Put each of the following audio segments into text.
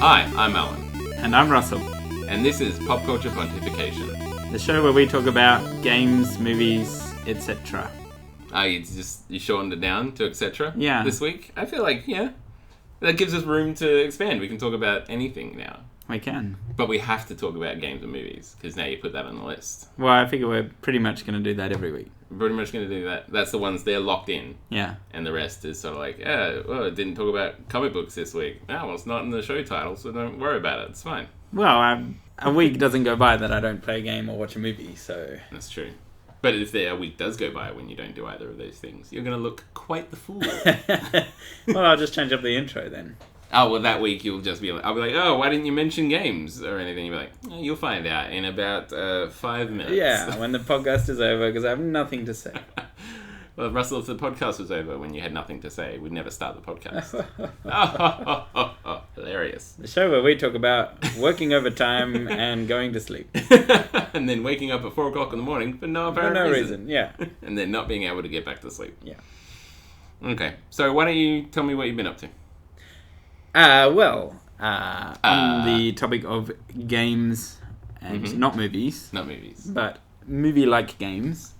Hi, I'm Allan, And I'm Russell, and this is Popculture Pontification. the show where we talk about games, movies, etc. You shortened it down to etc. Yeah. This week. I feel like, that gives us room to expand. We can talk about anything now. We can. But we have to talk about games and movies, because now you put that on the list. Well, I figure we're pretty much going to do that every week. We're pretty much going to do that. That's the ones they're locked in. Yeah. And the rest is sort of like, it didn't talk about comic books this week. Oh, well, it's not in the show title, so don't worry about it. It's fine. Well, a week doesn't go by that I don't play a game or watch a movie, so... That's true. But if a week does go by when you don't do either of those things, you're going to look quite the fool. Well, I'll just change up the intro then. Oh, well, that week you'll just be like, I'll be like, oh, why didn't you mention games or anything? You'll be like, you'll find out in about 5 minutes. Yeah, when the podcast is over, because I have nothing to say. Well, Russell, if the podcast was over when you had nothing to say, we'd never start the podcast. Hilarious. The show where we talk about working overtime and going to sleep. And then waking up at 4 o'clock in the morning for no apparent reason. Yeah. And then not being able to get back to sleep. Yeah. Okay, so why don't you tell me what you've been up to? On the topic of games and not movies. Not movies. But movie-like games.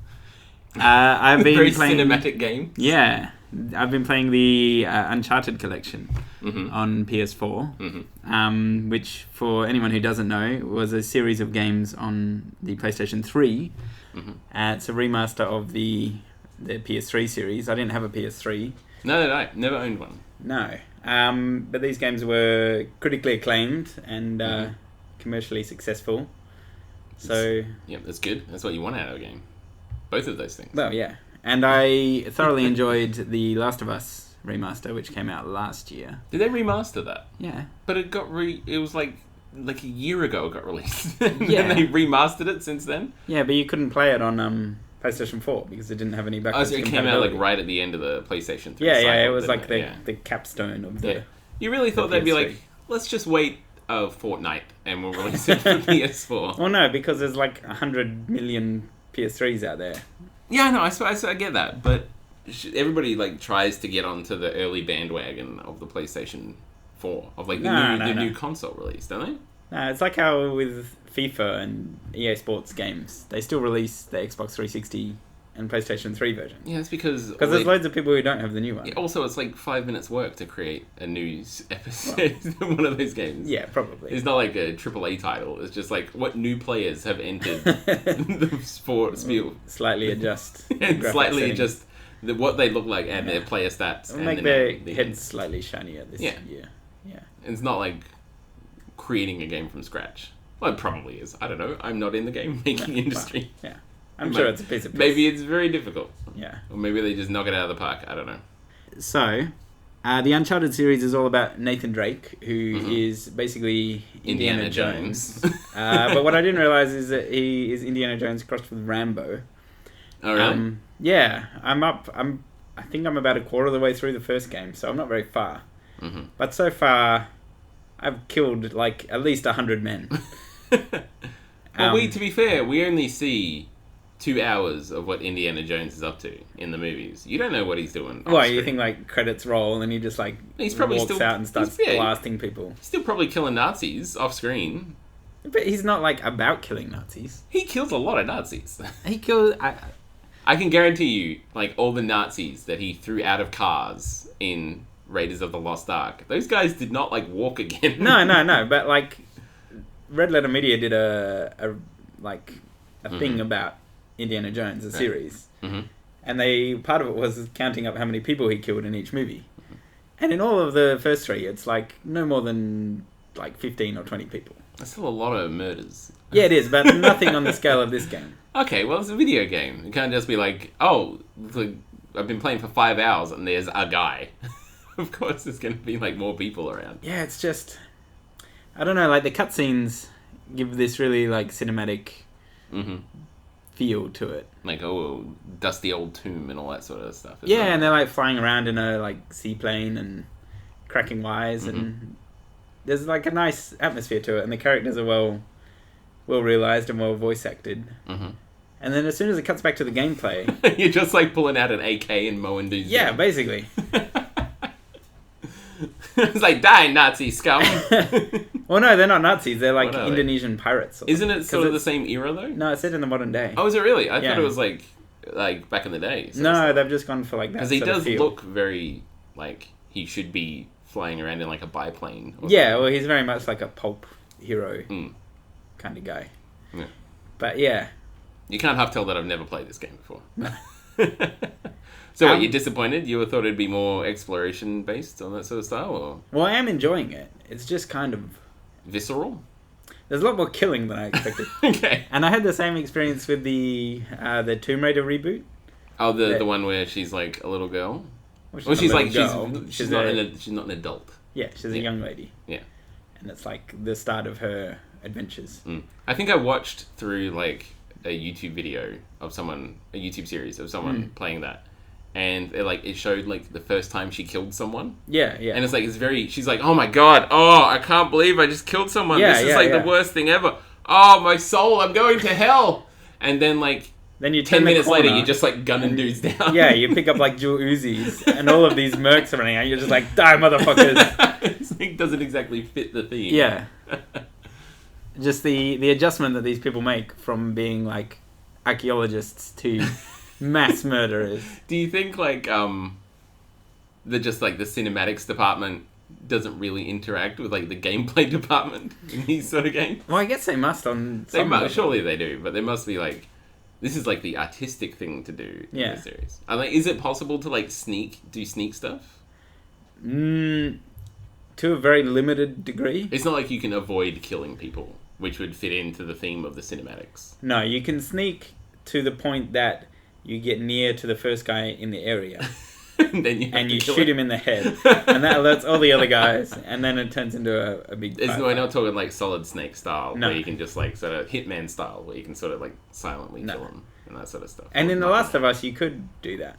I've been Very playing... cinematic game. Yeah. I've been playing the Uncharted Collection on PS4, which, for anyone who doesn't know, was a series of games on the PlayStation 3. It's a remaster of the PS3 series. I didn't have a PS3. No, never owned one. No. But these games were critically acclaimed and commercially successful. So... Yeah, that's good. That's what you want out of a game. Both of those things. Well, yeah. And I thoroughly enjoyed the Last of Us remaster, which came out last year. Did they remaster that? Yeah. But it got it was like a year ago it got released. Yeah. And they remastered it since then? Yeah, but you couldn't play it on PlayStation 4 because it didn't have any backwards so it came out like right at the end of the PlayStation 3 Yeah, cycle, it was like it? the capstone of the... Yeah. You really thought they'd be PS3. like, let's just wait a fortnight and we'll release it for PS4. Well, no, because there's like 100 million PS3s out there. Yeah, no, I get that, but everybody like tries to get onto the early bandwagon of the PlayStation 4, of like the new console release, don't they? No, it's like how with FIFA and EA Sports games, they still release the Xbox 360 and PlayStation 3 version. Yeah, it's because there's loads of people who don't have the new one. Yeah, also, it's like 5 minutes work to create a new episode of one of those games. Yeah, probably. It's not like a AAA title. It's just like what new players have entered the sport field. Slightly adjust. And slightly adjust what they look like and their player stats. It'll make their heads slightly shinier this year. Yeah. It's not like creating a game from scratch. Well, it probably is. I don't know. I'm not in the game making industry. Well, yeah. I'm sure it's a piece of piss. Maybe it's very difficult. Yeah. Or maybe they just knock it out of the park. I don't know. So, the Uncharted series is all about Nathan Drake, who is basically Indiana Jones. But what I didn't realize is that he is Indiana Jones crossed with Rambo. Oh, really? Yeah. I think I'm about a quarter of the way through the first game, so I'm not very far. But so far, I've killed like at least 100 men. Well, to be fair, we only see 2 hours of what Indiana Jones is up to in the movies. You don't know what he's doing. Well, you think like credits roll and he just like walks out and starts blasting people. He's still probably killing Nazis off screen. But he's not like about killing Nazis. He kills a lot of Nazis. He kills... I can guarantee you, like all the Nazis that he threw out of cars in Raiders of the Lost Ark, those guys did not like walk again. No. But like Red Letter Media did a thing about Indiana Jones, a series. And part of it was counting up how many people he killed in each movie. And in all of the first 3, it's like no more than like 15 or 20 people. That's still a lot of murders. Yeah, it is, but nothing on the scale of this game. Okay, well, it's a video game. You can't just be like, oh, I've been playing for 5 hours and there's a guy. Of course there's going to be like more people around. Yeah, it's just... I don't know, like the cutscenes give this really like cinematic... feel to it. Like, dusty old tomb and all that sort of stuff. Yeah, and they're like flying around in a like seaplane and cracking wires and there's like a nice atmosphere to it and the characters are well realized and well voice acted. And then as soon as it cuts back to the gameplay... You're just like pulling out an AK and mowing dudes. Yeah, basically. It's like, die, Nazi scum. Well, no, they're not Nazis. They're like What are Indonesian pirates. Isn't it sort of the same era, though? No, it's set in the modern day. Oh, is it really? I thought it was like back in the day. No, they've just gone for like that. Because he does look very like he should be flying around in like a biplane. Yeah, well, he's very much like a pulp hero kind of guy. Yeah. But yeah. You can't half tell that I've never played this game before. So what, you're disappointed? You thought it'd be more exploration based on that sort of style? Or? Well, I am enjoying it. It's just kind of... visceral? There's a lot more killing than I expected. Okay. And I had the same experience with the Tomb Raider reboot. Oh, the one where she's like a little girl? Well, she's not an adult. Yeah, she's a young lady. Yeah. And it's like the start of her adventures. I think I watched through like a YouTube video of someone, a YouTube series of someone playing that. And it showed like the first time she killed someone. Yeah, yeah. And it's like, she's like, oh my god, I can't believe I just killed someone. Yeah, this is the worst thing ever. Oh, my soul, I'm going to hell. And then you 10 minutes later, you're just like gunning dudes down. Yeah, you pick up like dual Uzis and all of these mercs are running out. You're just like, die, motherfuckers. It doesn't exactly fit the theme. Yeah. Just the adjustment that these people make from being like archaeologists to mass murderers. Do you think the cinematics department doesn't really interact with like the gameplay department in these sort of games? Well, I guess they must on some level. Surely they do, but there must be like, this is like the artistic thing to do in the series. Is it possible to like do sneak stuff? To a very limited degree. It's not like you can avoid killing people, which would fit into the theme of the cinematics. No, you can sneak to the point that you get near to the first guy in the area. and you shoot him in the head. And that alerts all the other guys. And then it turns into a big fight. We're not talking like Solid Snake style, no. where you can just like sort of Hitman style, where you can sort of like silently kill them and that sort of stuff. And in The Last of Us, you could do that.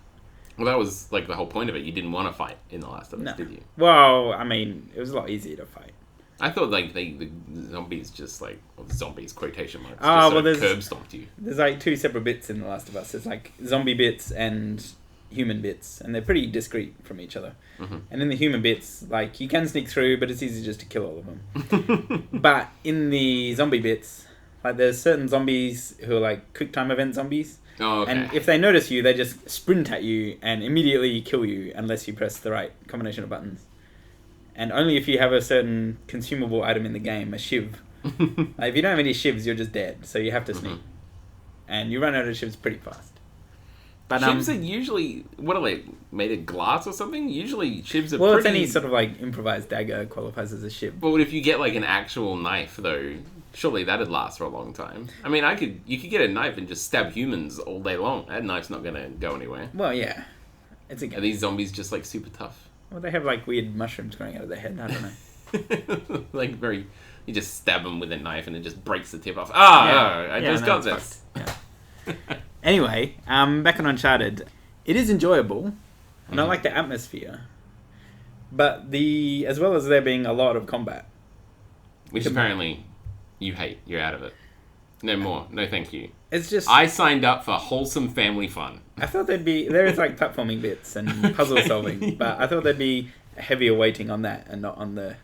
Well, that was like the whole point of it. You didn't want to fight in The Last of Us, did you? Well, I mean, it was a lot easier to fight. I thought like the zombies just like zombies quotation marks curb stomped you. There's like two separate bits in The Last of Us. It's like zombie bits and human bits, and they're pretty discrete from each other. And in the human bits, like you can sneak through, but it's easy just to kill all of them. But in the zombie bits, like there's certain zombies who are like quick time event zombies. Oh, okay. And if they notice you, they just sprint at you and immediately kill you unless you press the right combination of buttons. And only if you have a certain consumable item in the game, a shiv. Like, if you don't have any shivs, you're just dead. So you have to sneak. And you run out of shivs pretty fast. But shivs are usually, what are they, made of glass or something? Usually shivs are Well, it's any sort of like improvised dagger qualifies as a shiv. But if you get like an actual knife though, surely that'd last for a long time. I mean, you could get a knife and just stab humans all day long. That knife's not going to go anywhere. Well, yeah. It's a game. Are these zombies just like super tough? Well, they have like weird mushrooms growing out of their head. I don't know. You just stab them with a knife and it just breaks the tip off. I just got this. Yeah. Anyway, back on Uncharted. It is enjoyable, and I like the atmosphere. But as well as there being a lot of combat. Which apparently you hate. You're out of it. No more. No thank you. It's just... I signed up for wholesome family fun. I thought there is like platforming bits and puzzle solving, but I thought there'd be a heavier weighting on that and not on the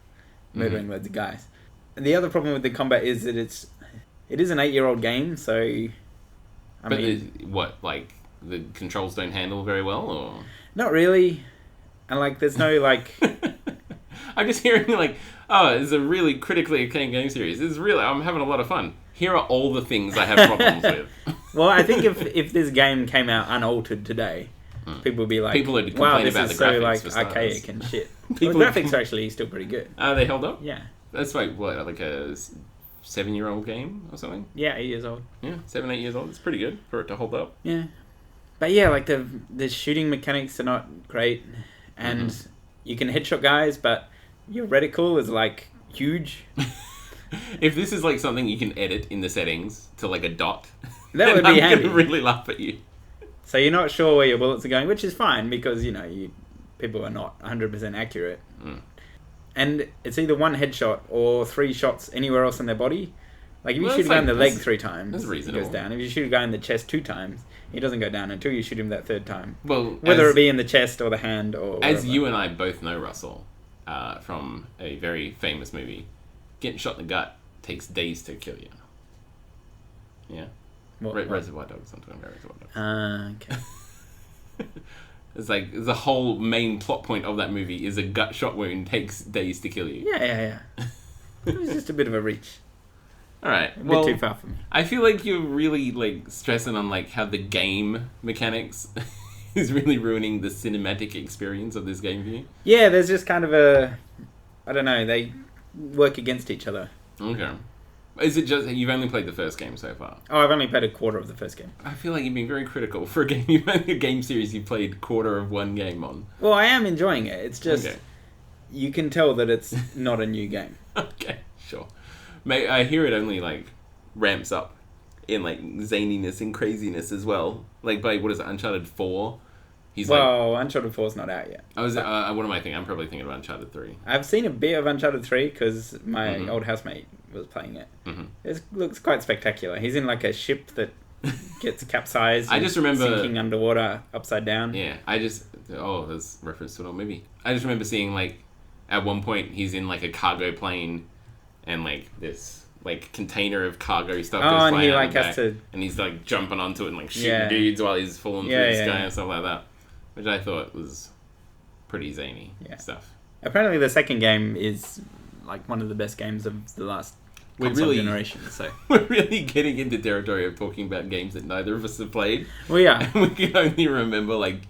murdering loads of guys. And the other problem with the combat is that it is an 8-year-old game, so I mean, the controls don't handle very well, or not really, and like there's no like. I'm just hearing like, it's a really critically acclaimed game series. I'm having a lot of fun. Here are all the things I have problems with. Well, I think if this game came out unaltered today, people would be like, "Wow, this is so like archaic and shit." The graphics are actually still pretty good. They held up? Yeah. That's like a 7-year-old game or something? Yeah, 8 years old. Yeah, 7, 8 years old. It's pretty good for it to hold up. Yeah. But yeah, like the shooting mechanics are not great, and you can headshot guys, but your reticle is like huge. If this is like something you can edit in the settings to like a dot, that would be handy. I'm gonna really laugh at you. So you're not sure where your bullets are going, which is fine because people are not 100% accurate. And it's either one headshot or 3 shots anywhere else in their body. Like if you shoot a guy in the leg 3 times, he goes down. If you shoot a guy in the chest 2 times, he doesn't go down until you shoot him that 3rd time. Well, whether it be in the chest or the hand or as whatever. you and I both know, Russell, from a very famous movie. Getting shot in the gut takes days to kill you. Yeah. Reservoir Dogs. I'm talking about Reservoir Dogs. Okay. It's like the whole main plot point of that movie is a gut shot wound takes days to kill you. Yeah. It was just a bit of a reach. All right. A bit too far for me. I feel like you're really like stressing on like how the game mechanics is really ruining the cinematic experience of this game for you. Yeah, there's just kind of I don't know, they work against each other. Okay. Is it just you've only played the first game so far? Oh, I've only played a quarter of the first game. I feel like you've been very critical for a game series you played quarter of one game on. Well, I am enjoying it. It's just you can tell that it's not a new game. Okay, sure. Mate, I hear it only like ramps up in like zaniness and craziness as well. Like by what is it, Uncharted 4? Uncharted 4 is not out yet. What am I thinking? I'm probably thinking of Uncharted 3. I've seen a bit of Uncharted 3 because my old housemate was playing it. Mm-hmm. It looks quite spectacular. He's in like a ship that gets capsized. I just remember sinking underwater upside down. Yeah, there's reference to an old movie. I just remember seeing like at one point he's in like a cargo plane and like this like container of cargo stuff goes flying he out like the has back, to, and he's like jumping onto it and like shooting dudes while he's falling through the sky and stuff like that, which I thought was pretty zany stuff. Apparently the second game is like one of the best games of the last console generation. So we're really getting into territory of talking about games that neither of us have played. We are. We can only remember like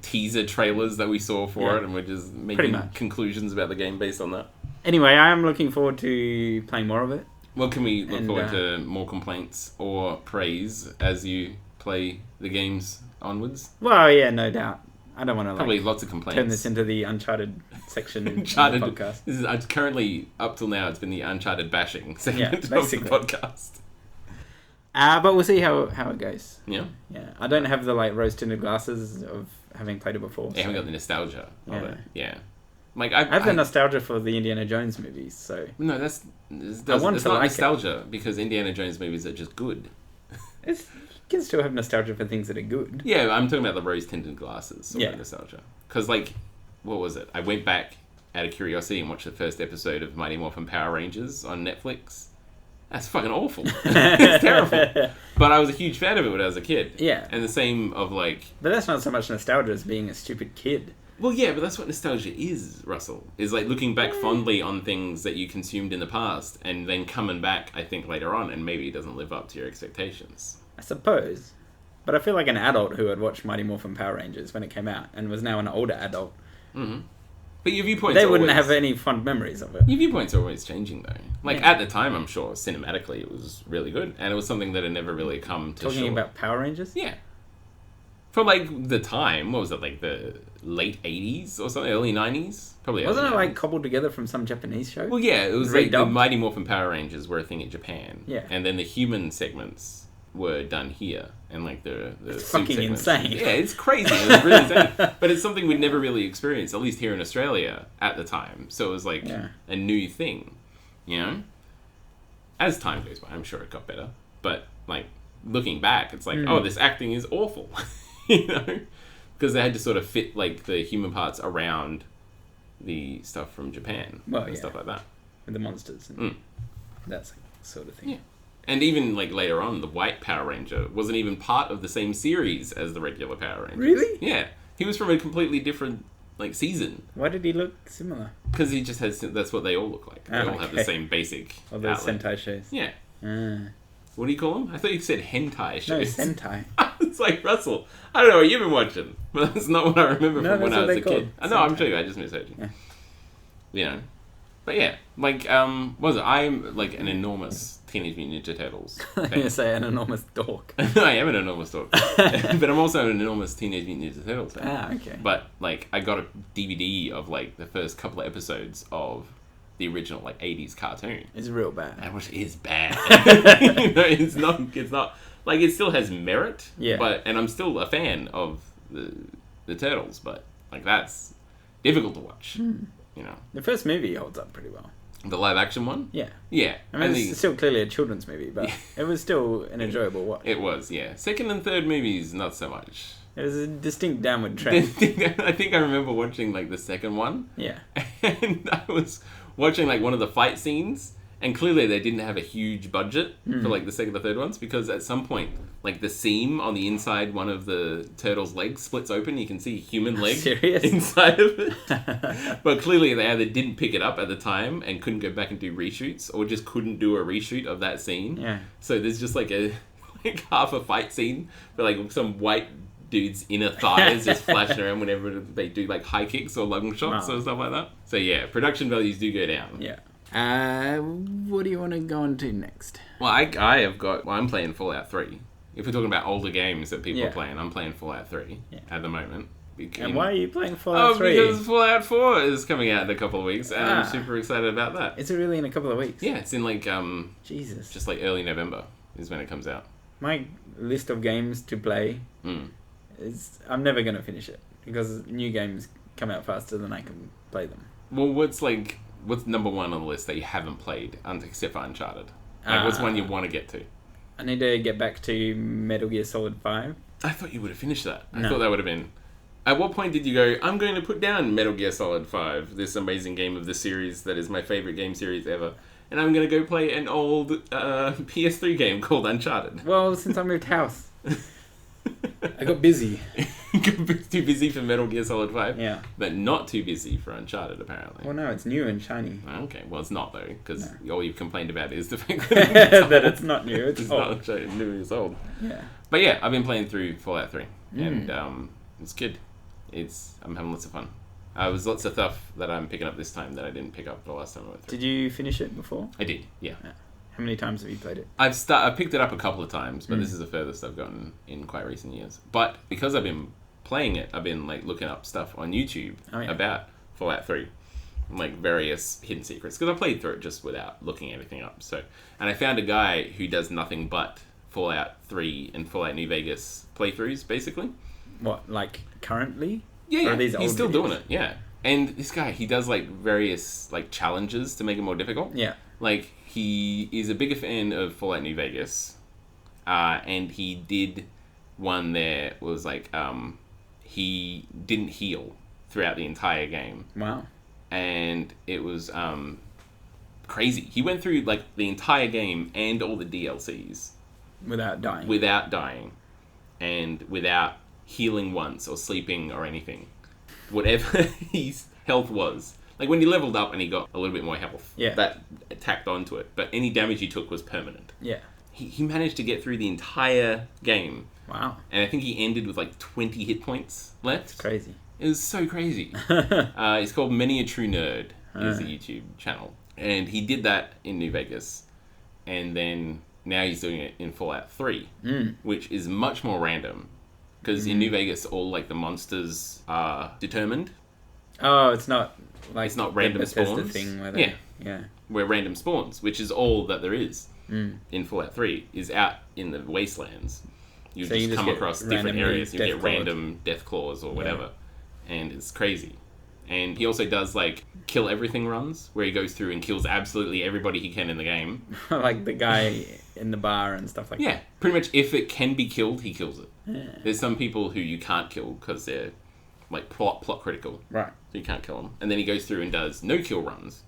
teaser trailers that we saw for it, and we're just making conclusions about the game based on that. Anyway, I am looking forward to playing more of it. Well, can we look forward to more complaints or praise as you play the games onwards? Well, yeah, no doubt. I don't want to probably lots of complaints. Turn this into the Uncharted section of the podcast. This is currently up till now. It's been the Uncharted bashing segment of the podcast. But we'll see how it goes. Yeah. I don't have the like rose tinted glasses of having played it before. I haven't got the nostalgia of it. Yeah. Like I have the nostalgia for the Indiana Jones movies, so no, it's not nostalgia because Indiana Jones movies are just good. You can still have nostalgia for things that are good. Yeah, I'm talking about the rose tinted glasses sort of nostalgia. Because like, what was it? I went back out of curiosity and watched the first episode of Mighty Morphin Power Rangers on Netflix. That's fucking awful. It's terrible. But I was a huge fan of it when I was a kid. Yeah. And the same of like... But that's not so much nostalgia as being a stupid kid. Well, yeah, but that's what nostalgia is, Russell. Is like looking back fondly on things that you consumed in the past and then coming back, I think, later on, and maybe it doesn't live up to your expectations. I suppose. But I feel like an adult who had watched Mighty Morphin Power Rangers when it came out and was now an older adult. Mm-hmm. But your viewpoints wouldn't have any fond memories of it. Your viewpoints are always changing, though. Like, at the time, I'm sure, cinematically, it was really good. And it was something that had never really come to Talking about Power Rangers? Yeah. From, like, the time, what was it, like, the late 80s or something? Early 90s? Probably Wasn't early it, 90s. like, cobbled together from some Japanese show? Well, yeah, it was like the Mighty Morphin Power Rangers were a thing in Japan. Yeah. And then the human segments were done here. And, like, the it's suit fucking segments. insane. Yeah, it's crazy. It was really insane. But it's something we'd never really experienced, at least here in Australia at the time. So it was, like, a new thing, you know? As time goes by, I'm sure it got better. But, like, looking back, it's like, oh, this acting is awful. You know? Because they had to sort of fit, like, the human parts around the stuff from Japan. And stuff like that. With the monsters. And that sort of thing. Yeah. And even, like, later on, the White Power Ranger wasn't even part of the same series as the regular Power Rangers. Really? Yeah. He was from a completely different, like, season. Why did he look similar? Because he just has... That's what they all look like. They all have the same basic All those Sentai shows. Yeah. What do you call them? I thought you said hentai shows. No, Sentai. It's like, Russell, I don't know what you've been watching. But that's not what I remember from when I was a kid. I know, I'm sure you. I just misheard you. Yeah. You know. But yeah, like, what was it? I'm, like, an enormous Teenage Mutant Ninja Turtles fan. You say an enormous dork. I am an enormous dork. But I'm also an enormous Teenage Mutant Ninja Turtles fan. Okay. But, like, I got a DVD of, like, the first couple of episodes of the original, like, 80s cartoon. It's real bad. And which is bad. You know, it's not, like, it still has merit. Yeah. And I'm still a fan of the Turtles, but, like, that's difficult to watch. You know. The first movie holds up pretty well. The live action one? Yeah. Yeah. I mean, it's still clearly a children's movie, but it was still an enjoyable watch. It was, yeah. Second and third movies, not so much. It was a distinct downward trend. I think I remember watching like the second one. Yeah. And I was watching like one of the fight scenes, and clearly they didn't have a huge budget for like the second or third ones, because at some point, like the seam on the inside one of the turtle's legs splits open. You can see a human leg inside of it. But clearly they either didn't pick it up at the time and couldn't go back and do reshoots, or just couldn't do a reshoot of that scene. Yeah. So there's just like half a fight scene for like some white dude's inner thighs just flashing around whenever they do like high kicks or lung shots or stuff like that. So yeah, production values do go down. Yeah. What do you want to go on to next? Well, I'm playing Fallout 3. If we're talking about older games that people are playing, I'm playing Fallout 3 at the moment. And why are you playing Fallout 3? Because Fallout 4 is coming out in a couple of weeks, and I'm super excited about that. Is it really in a couple of weeks? Yeah, it's in like Jesus, just like early November is when it comes out. My list of games to play is, I'm never going to finish it, because new games come out faster than I can play them. Well, what's number one on the list that you haven't played, except for Uncharted? Like, what's one you want to get to? I need to get back to Metal Gear Solid 5. I thought you would have finished that. I thought that would have been... At what point did you go, I'm going to put down Metal Gear Solid 5, this amazing game of the series that is my favourite game series ever, and I'm going to go play an old PS3 game called Uncharted? Well, since I moved house, I got busy. Too busy for Metal Gear Solid 5? Yeah. But not too busy for Uncharted, apparently. Well, no, it's new and shiny. Okay, well, it's not, though, because all you've complained about is the fact that that it's not new, it's old. Not new, it's old. Yeah. But yeah, I've been playing through Fallout 3, and it's good. I'm having lots of fun. There's lots of stuff that I'm picking up this time that I didn't pick up the last time I went through. Did you finish it before? I did, yeah. How many times have you played it? I've picked it up a couple of times, but this is the furthest I've gotten in quite recent years. But because I've been playing it, I've been like looking up stuff on YouTube about Fallout 3, like various hidden secrets, because I played through it just without looking anything up. And I found a guy who does nothing but Fallout 3 and Fallout New Vegas playthroughs, basically. What, like currently? Yeah, he's still doing it. Yeah, and this guy, he does like various like challenges to make it more difficult. Yeah, like he is a bigger fan of Fallout New Vegas, and he did one there was like he didn't heal throughout the entire game. Wow. And it was crazy. He went through like the entire game and all the DLCs without dying, and without healing once or sleeping or anything. Whatever his health was. Like when he leveled up and he got a little bit more health, that tacked onto it. But any damage he took was permanent. Yeah. He managed to get through the entire game. Wow. And I think he ended with like 20 hit points left. That's crazy. It was so crazy. It's called Many a True Nerd, is the YouTube channel. And he did that in New Vegas. And then now he's doing it in Fallout 3, which is much more random. Because in New Vegas, all like the monsters are determined. Oh, it's not like it's not random spawns. Thing where where random spawns, which is all that there is in Fallout 3, is out in the wastelands. You just come across different areas. You get random death claws or whatever, and it's crazy. And he also does like kill everything runs, where he goes through and kills absolutely everybody he can in the game. Like the guy in the bar and stuff like that. Yeah, pretty much if it can be killed, he kills it. Yeah. There's some people who you can't kill because they're like plot critical. Right. So you can't kill them. And then he goes through and does no kill runs,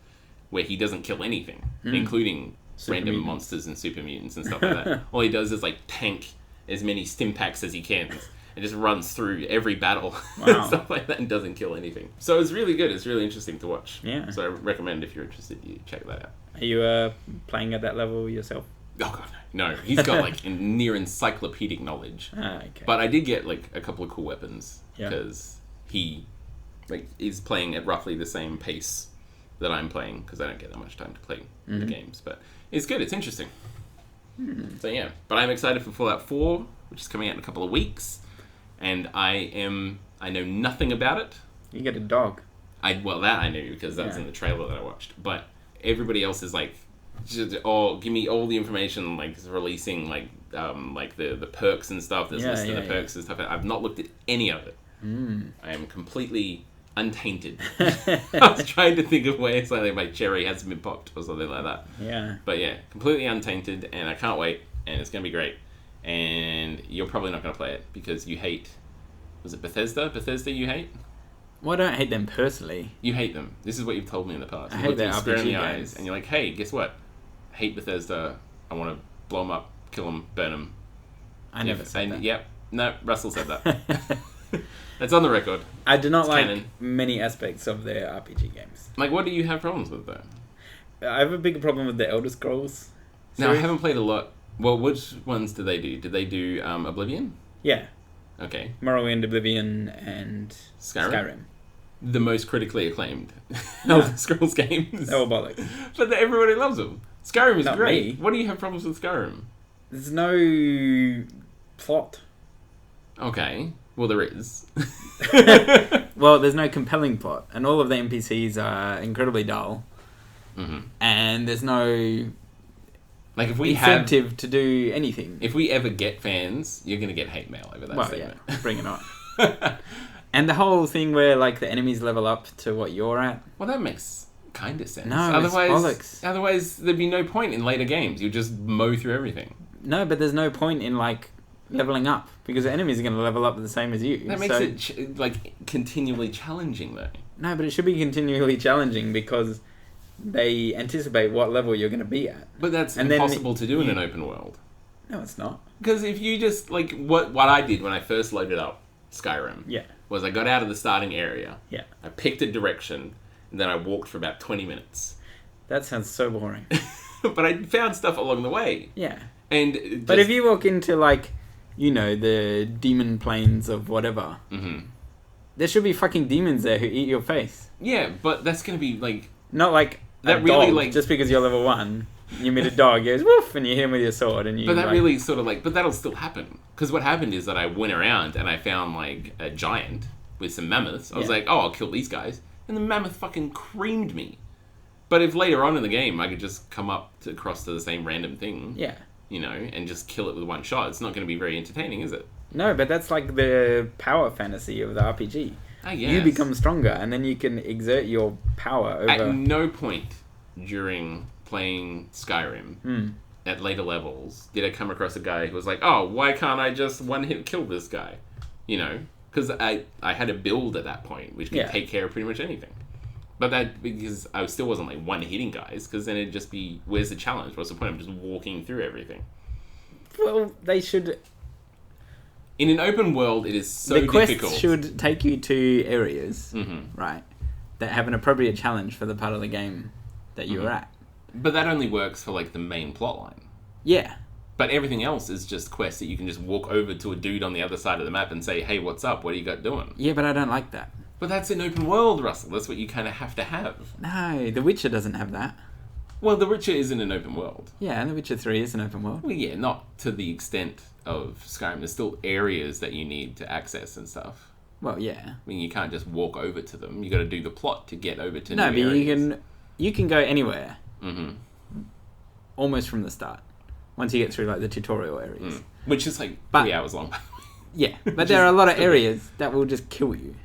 where he doesn't kill anything, including random monsters and super mutants and stuff like that. All he does is like tank as many stim packs as he can. And just runs through every battle and stuff like that and doesn't kill anything. So it's really good. It's really interesting to watch. Yeah. So I recommend if you're interested, you check that out. Are you playing at that level yourself? Oh god, no. He's got like near encyclopedic knowledge. Okay. But I did get like a couple of cool weapons because he like is playing at roughly the same pace that I'm playing, because I don't get that much time to play the games. But it's good. It's interesting. So yeah. But I'm excited for Fallout 4, which is coming out in a couple of weeks. And I know nothing about it. You get a dog. Well, that I knew because that's in the trailer that I watched. But everybody else is like, just, give me all the information, like releasing like the perks and stuff. There's listed the perks and stuff. I've not looked at any of it. I am completely untainted. I was trying to think of ways like my cherry hasn't been popped or something like that. Yeah. But yeah, completely untainted, and I can't wait, and it's gonna be great. And you're probably not going to play it because you hate Was it Bethesda? Bethesda you hate? Well, I don't hate them personally. You hate them. This is what you've told me in the past. I You hate looked their at your square in the RPG eyes, games. and you're like, hey, guess what? Hate Bethesda. I want to blow them up, kill them, burn them. I never said that. Yep. No, Russell said that. That's on the record. I do not It's like canon. many aspects of their RPG games. Like, what do you have problems with, though? I have a bigger problem with the Elder Scrolls Now, I series. haven't played a lot. Well, which ones did they do? Did they do Oblivion? Yeah. Okay. Morrowind, Oblivion, and Skyrim. The most critically acclaimed No. Elder Scrolls games. They were bollocks. But everybody loves them. Skyrim is Not great. me. What do you have problems with Skyrim? There's no plot. Okay. Well, there is. Well, there's no compelling plot, and all of the NPCs are incredibly dull. Mm-hmm. And there's no Like, if we incentive to do anything. if we ever get fans, you're going to get hate mail over that Well, statement. yeah, bring it on. And the whole thing where like the enemies level up to what you're at. Well, that makes kind of sense. No, otherwise, it's bollocks. Otherwise, there'd be no point in later games. You just mow through everything. No, but there's no point in like leveling up because the enemies are going to level up the same as you. That makes it like continually challenging, though. No, but it should be continually challenging because they anticipate what level you're going to be at. But that's And then impossible to do in an open world. No, it's not. Because if you just like what I did when I first loaded up Skyrim, Yeah. was I got out of the starting area. Yeah. I picked a direction, and then I walked for about 20 minutes. That sounds so boring. But I found stuff along the way. Yeah. And But if you walk into like, you know, the demon plains of whatever, Mhm. there should be fucking demons there who eat your face. Yeah, but that's going to be like... Not like That a really, dog, like- just because you're level 1. You meet a dog, goes woof, and you hit him with your sword, and you. But that like, really sort of like... But that'll still happen. Because what happened is that I went around and I found like a giant with some mammoths. I was Yeah. like, oh, I'll kill these guys. And the mammoth fucking creamed me. But if later on in the game I could just come up to cross to the same random thing, Yeah. you know, and just kill it with one shot, it's not going to be very entertaining, is it? No, but that's like the power fantasy of the RPG. I guess. You become stronger, and then you can exert your power over. At no point during playing Skyrim, Mm. at later levels, did I come across a guy who was like, oh, why can't I just one-hit kill this guy? You know? Because I had a build at that point, which could Yeah. take care of pretty much anything. But that, because I still wasn't like one-hitting guys, because then it'd just be, where's the challenge? What's the point of just walking through everything? Well, they should. In an open world, it is so The quests difficult. should take you to areas, Mhm. right, that have an appropriate challenge for the part of the game that you're Mhm. at. But that only works for like the main plotline. Yeah. But everything else is just quests that you can just walk over to a dude on the other side of the map and say, hey, what's up? What do you got doing? Yeah, but I don't like that. But that's an open world, Russell. That's what you kind of have to have. No, The Witcher doesn't have that. Well, The Witcher isn't an open world. Yeah, and The Witcher 3 is an open world. Well, yeah, not to the extent of Skyrim. There's still areas that you need to access and stuff. Well, yeah. I mean, you can't just walk over to them. You got to do the plot to get over to No, new but areas. you can go anywhere Mm-hmm. almost from the start once you get through like the tutorial areas. Mm. Which is like But- 3 hours long. Yeah, but Which there are is a lot of still- areas that will just kill you.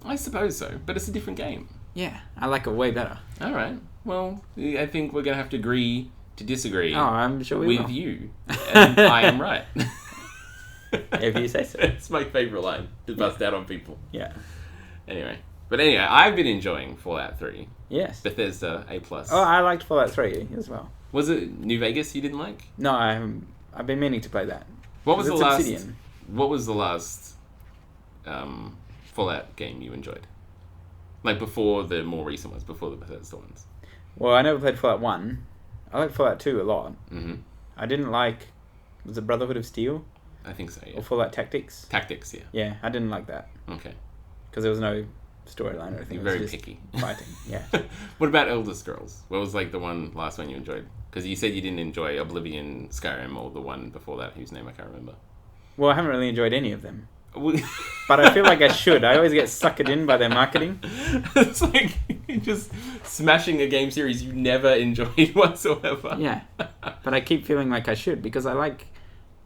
I suppose so, but it's a different game. Yeah, I like it way better. All right. Well, I think we're going to have to agree to disagree Oh, I'm sure we with will. you. And I am right. If you say so. It's my favourite line to bust out on people. Yeah. Anyway. But anyway, I've been enjoying Fallout 3. Yes. Bethesda A+. Oh, I liked Fallout 3 as well. Was it New Vegas you didn't like? No, I've been meaning to play that. What was the It's last? Obsidian. What was the last Fallout game you enjoyed? Like before the more recent ones, before the Bethesda ones. Well, I never played Fallout 1. I like Fallout 2 a lot. Mm-hmm. I didn't like... Was it Brotherhood of Steel? I think so. Yeah. Or Fallout Tactics? Tactics. Yeah. Yeah, I didn't like that. Okay. Because there was no storyline or anything. You're It was very just picky. fighting. Yeah. What about Elder Scrolls? What was like the last one you enjoyed? Because you said you didn't enjoy Oblivion, Skyrim, or the one before that, whose name I can't remember. Well, I haven't really enjoyed any of them. But I feel like I should. I always get suckered in by their marketing. It's like just smashing a game series you never enjoyed whatsoever. Yeah. But I keep feeling like I should because I like,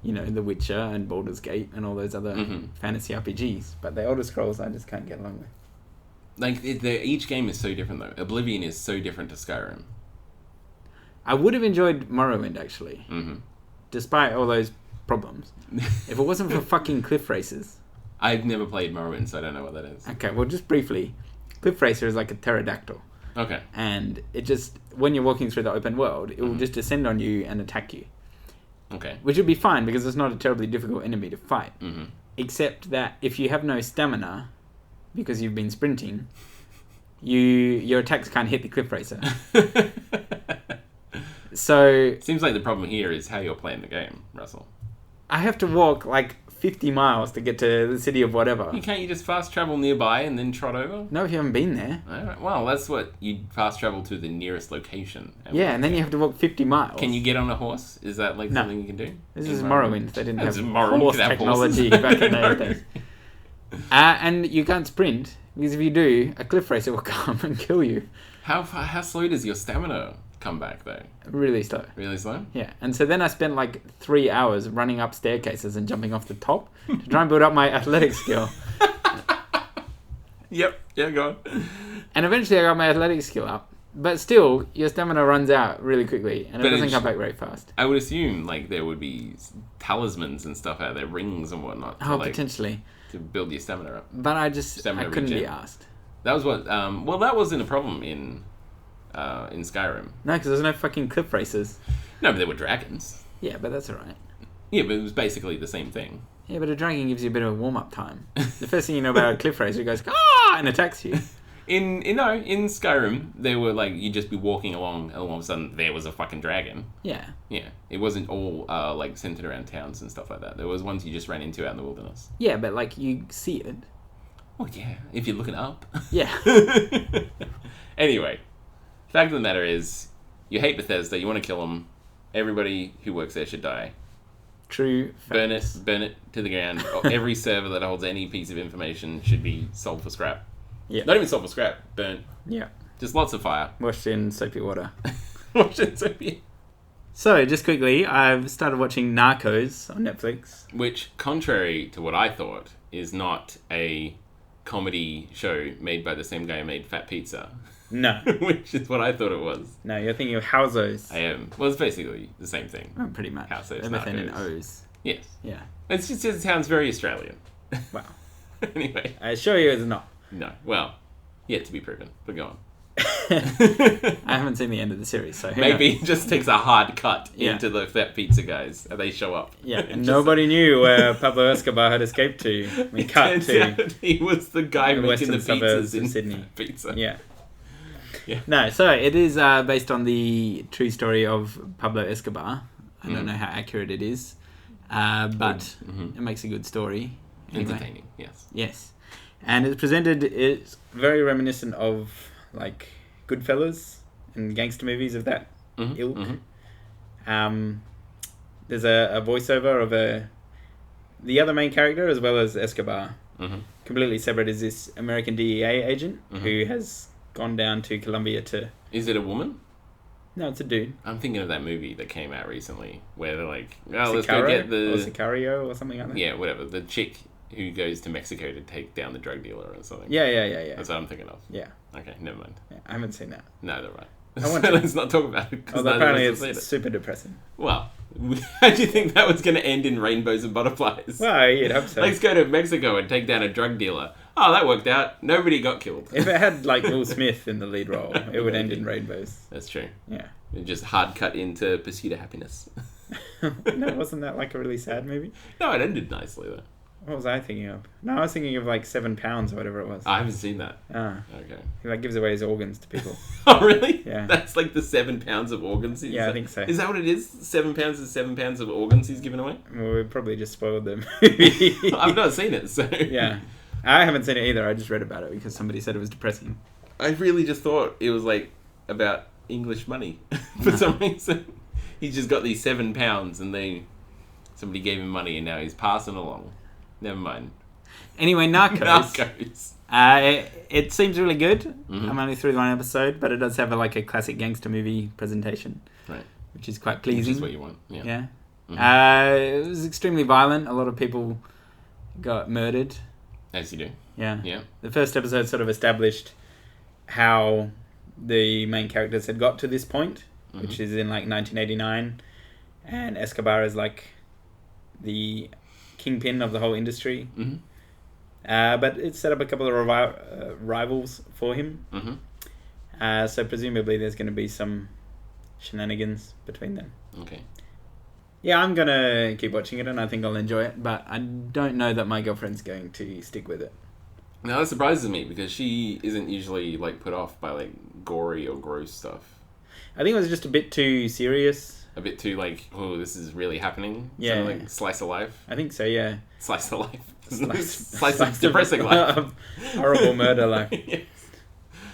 you know, The Witcher and Baldur's Gate and all those other fantasy RPGs. But the Elder Scrolls I just can't get along with. Like, each game is so different, though. Oblivion is so different to Skyrim. I would have enjoyed Morrowind, actually. Mm-hmm. Despite all those problems. If it wasn't for fucking cliff races. I've never played Morrowind, so I don't know what that is. Okay, well, just briefly, Cliff Racer is like a pterodactyl. Okay. And it just, when you're walking through the open world, it will just descend on you and attack you. Okay. Which would be fine because it's not a terribly difficult enemy to fight. Mm-hmm. Except that if you have no stamina, because you've been sprinting, your attacks can't hit the Cliff Racer. So... Seems like the problem here is how you're playing the game, Russell. I have to walk like 50 miles to get to the city of whatever. Can't you just fast travel nearby and then trot over? No, if you haven't been there. Alright, well, that's what you fast travel to the nearest location. Yeah, and then you have to walk 50 miles. Can you get on a horse? Is that like something you can do? This is Morrowind. They didn't have horse technology back in those days. And you can't sprint, because if you do, a Cliff Racer will come and kill you. How slow does your stamina come back, though? Really slow. Really slow? Yeah. And so then I spent like 3 hours running up staircases and jumping off the top to try and build up my athletic skill. Yep. Yeah, go on. And eventually I got my athletic skill up. But still, your stamina runs out really quickly, and it doesn't come back very fast. I would assume like there would be talismans and stuff out there, rings and whatnot. Potentially. To build your stamina up. But I couldn't be asked. That was what... well, that wasn't a problem in Skyrim. No, because there's no fucking Cliff Racers. No, but there were dragons. Yeah, but that's alright. Yeah, but it was basically the same thing. Yeah, but a dragon gives you a bit of a warm-up time. The first thing you know about a Cliff Racer, it goes, and attacks you. In Skyrim, they were like, you'd just be walking along, and all of a sudden, there was a fucking dragon. Yeah. Yeah. It wasn't all, like, centered around towns and stuff like that. There was ones you just ran into out in the wilderness. Yeah, but, like, you see it. Oh, yeah. If you're looking up. Yeah. Anyway. Fact of the matter is, you hate Bethesda, you want to kill them. Everybody who works there should die. True. Burn it to the ground. Every server that holds any piece of information should be sold for scrap. Yeah. Not even sold for scrap. Burnt. Yeah. Just lots of fire. Washed in soapy water. Washed in soapy. So, just quickly, I've started watching Narcos on Netflix. Which, contrary to what I thought, is not a comedy show made by the same guy who made Fat Pizza. No. Which is what I thought it was. No, you're thinking of Housos. I am. Well, it's basically the same thing. Oh, pretty much. Housos, everything Narcos. in O's. Yes. Yeah. It sounds very Australian. Wow. Anyway. I assure you it's not. No. Well, yet to be proven. But go on. I haven't seen the end of the series, so maybe it just takes a hard cut into the Fat Pizza guys, and they show up. Yeah, and nobody knew where Pablo Escobar had escaped to. We cut to he was the guy making the pizzas in Sydney. Pizza. Yeah. Yeah. No, so it is based on the true story of Pablo Escobar. I don't know how accurate it is, but it makes a good story. Anyway. Entertaining, yes. Yes. And it's very reminiscent of like Goodfellas and gangster movies of that ilk. There's a voiceover of the other main character as well as Escobar. Completely separate is this American DEA agent who has gone down to Colombia to... Is it a woman? No, it's a dude. I'm thinking of that movie that came out recently where they're like, Sicaro? Let's go get the... Or Sicario or something like that? Yeah, whatever. The chick who goes to Mexico to take down the drug dealer or something. Yeah. That's what I'm thinking of. Yeah. Okay, never mind. Yeah, I haven't seen that. No, they're right. I want to. Let's not talk about it. Apparently it's super depressing. Well, how do you think that was going to end in rainbows and butterflies? Well, you'd hope so. Let's go to Mexico and take down a drug dealer. Oh, that worked out. Nobody got killed. If it had like Will Smith in the lead role, it would end in rainbows. That's true. Yeah. It just hard cut into Pursuit of Happiness. No, wasn't that like a really sad movie? No, it ended nicely though. What was I thinking of? No, I was thinking of like 7 pounds or whatever it was. I haven't seen that. Ah. Okay. He like gives away his organs to people. Oh, really? Yeah. That's like the 7 pounds of organs. Yeah, I think so. Is that what it is? 7 pounds is 7 pounds of organs he's given away? Well, we probably just spoiled the movie. I've not seen it, so... Yeah. I haven't seen it either. I just read about it because somebody said it was depressing. I really just thought it was like about English money for some reason. He's just got these 7 pounds and somebody gave him money and now he's passing along. Never mind. Anyway, Narcos. Narcos. It seems really good. I'm only through one episode, but it does have a classic gangster movie presentation. Right. Which is quite pleasing. Which is what you want. Yeah. It was extremely violent. A lot of people got murdered. As you do. Yeah. Yeah. The first episode sort of established how the main characters had got to this point, which is in like 1989, and Escobar is like the kingpin of the whole industry. But it set up a couple of rivals for him. Mm-hmm. So presumably there's going to be some shenanigans between them. Okay. Yeah, I'm going to keep watching it and I think I'll enjoy it, but I don't know that my girlfriend's going to stick with it. Now that surprises me because she isn't usually like put off by like gory or gross stuff. I think it was just a bit too serious. A bit too like, oh, this is really happening. Yeah. Sort of like slice of life. I think so, yeah. Slice of life. Slice of depressing life. Horrible murder life. Yes.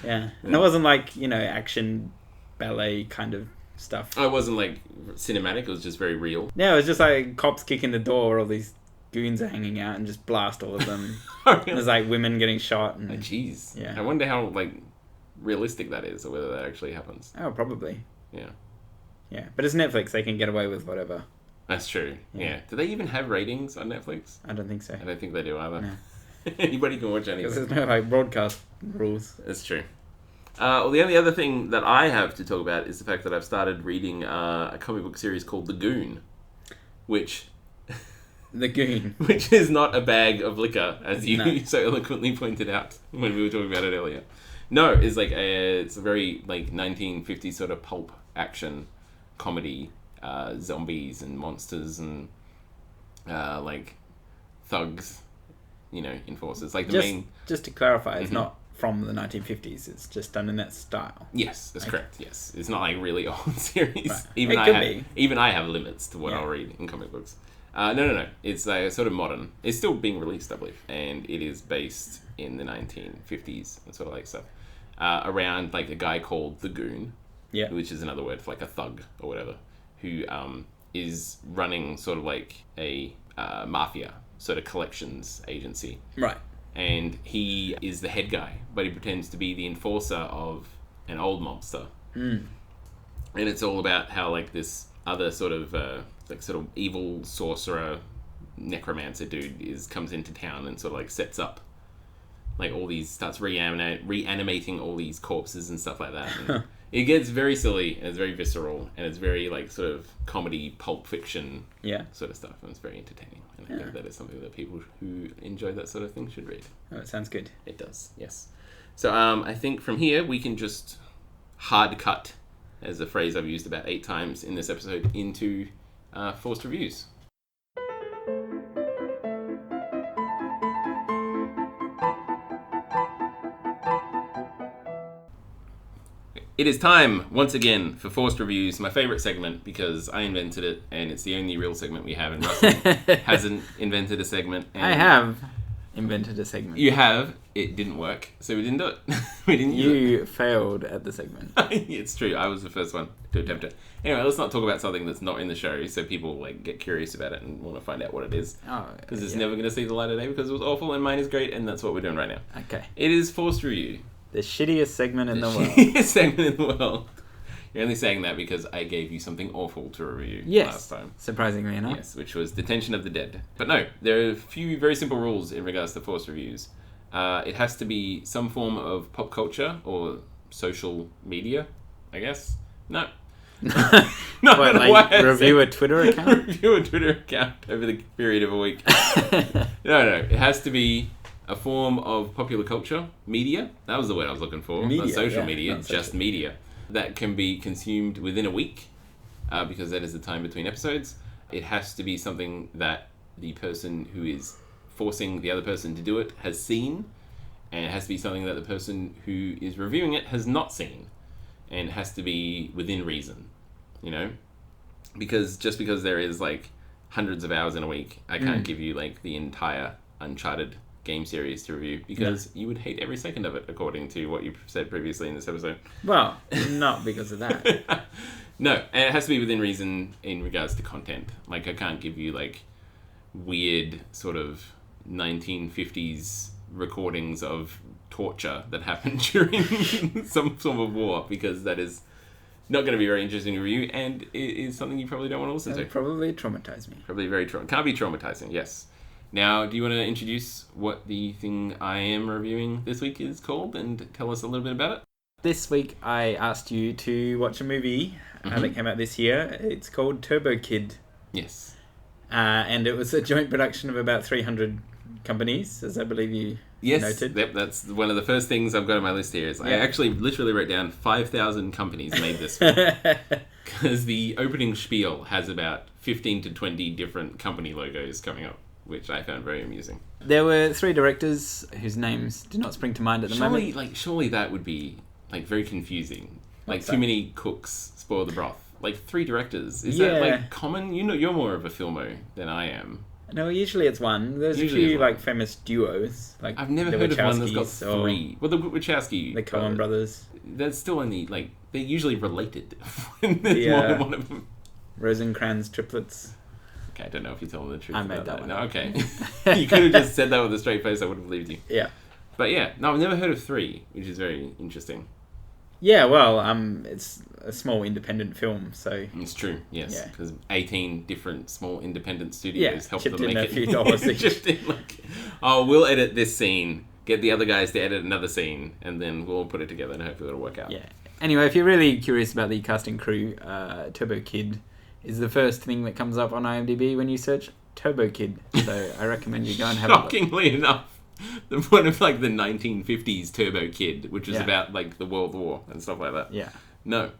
Yeah. And it wasn't like, action ballet kind of stuff. Oh, it wasn't like cinematic, it was just very real. Yeah, it was just like cops kicking the door, all these goons are hanging out and just blast all of them. Really? There's like women getting shot. And, oh, jeez. Yeah. I wonder how like realistic that is or whether that actually happens. Oh, probably. Yeah. Yeah. But it's Netflix, they can get away with whatever. That's true. Yeah. Do they even have ratings on Netflix? I don't think so. I don't think they do either. No. Anybody can watch anything. Because there's no like broadcast rules. That's true. Well, the only other thing that I have to talk about is the fact that I've started reading a comic book series called The Goon, which The Goon. which is not a bag of liquor, as you No. so eloquently pointed out when we were talking about it earlier. No, it's like it's a very like 1950s sort of pulp action comedy, zombies and monsters and like thugs, enforcers. Like the main. Just to clarify, it's not from the 1950s. It's just done in that style. Yes, that's correct. Yes, it's not like really old series. Right. Even I have limits to what I'll read in comic books. No. It's sort of modern. It's still being released, I believe, and it is based in the 1950s and sort of like stuff around like a guy called the Goon, which is another word for like a thug or whatever, who is running sort of like a mafia sort of collections agency. Right. And he is the head guy, but he pretends to be the enforcer of an old mobster. Mm. And it's all about how like this other sort of evil sorcerer necromancer dude comes into town and sort of like sets up like all these, starts reanimating all these corpses and stuff like that. And it gets very silly and it's very visceral and it's very like sort of comedy pulp fiction sort of stuff, and it's very entertaining. And I think that is something that people who enjoy that sort of thing should read. Oh, it sounds good. It does, yes. So I think from here we can just hard cut, as a phrase I've used about 8 times in this episode, into forced reviews. It is time, once again, for Forced Reviews, my favourite segment, because I invented it, and it's the only real segment we have, and Russell hasn't invented a segment. And I have invented a segment. You have. It didn't work, so we didn't do it. We didn't use it. You failed at the segment. It's true. I was the first one to attempt it. Anyway, let's not talk about something that's not in the show, so people like get curious about it and want to find out what it is. Because it's never going to see the light of day because it was awful, and mine is great, and that's what we're doing right now. Okay. It is Forced Review. The shittiest segment in the world. Shittiest segment in the world. You're only saying that because I gave you something awful to review last time. Surprisingly enough. Yes, which was Detention of the Dead. But no, there are a few very simple rules in regards to forced reviews. It has to be some form of pop culture or social media, I guess. No. What, like review a Twitter account? Review a Twitter account over the period of a week. No. It has to be a form of popular culture, media. That was the word I was looking for. Media, not social media, not just social. media. That can be consumed within a week, because that is the time between episodes. It has to be something that the person who is forcing the other person to do it has seen, and it has to be something that the person who is reviewing it has not seen, and it has to be within reason, because just because there is like hundreds of hours in a week, I can't give you like the entire Uncharted game series to review, because you would hate every second of it, according to what you said previously in this episode. Well, not because of that. No, and it has to be within reason in regards to content. Like, I can't give you like weird sort of 1950s recordings of torture that happened during some form of war, because that is not going to be very interesting to review, and it is something you probably don't want to listen to. Probably traumatize me. Probably very can't be traumatizing, yes. Now, do you want to introduce what the thing I am reviewing this week is called and tell us a little bit about it? This week I asked you to watch a movie that came out this year. It's called Turbo Kid. Yes. And it was a joint production of about 300 companies, as I believe you noted. Yep, that's one of the first things I've got on my list here. I actually literally wrote down 5,000 companies made this film. Because the opening spiel has about 15 to 20 different company logos coming up, which I found very amusing. There were 3 directors whose names do not spring to mind at the moment. Surely that would be very confusing. Too many cooks spoil the broth. 3 directors. Is that common? You're more of a filmo than I am. No, usually it's one. There's a few famous duos. I've never heard of one that's got 3. Well, the Wachowski, the Coen brothers. That's still only they're usually related. When there's more than one of them. Rosencrantz triplets. Okay, I don't know if you're telling the truth. I made that one. No, okay. You could have just said that with a straight face. I would have believed you. Yeah. But yeah, no, I've never heard of 3, which is very interesting. Yeah, well, it's a small independent film, so... It's true, yes. Because 18 different small independent studios helped them make it. Chipped in a few dollars each. We'll edit this scene, get the other guys to edit another scene, and then we'll put it together and hopefully it'll work out. Yeah. Anyway, if you're really curious about the casting crew, Turbo Kid is the first thing that comes up on IMDb when you search Turbo Kid. So I recommend you go and have a look. Shockingly enough. One of the 1950s Turbo Kid, which was about the World War and stuff like that. Yeah. No.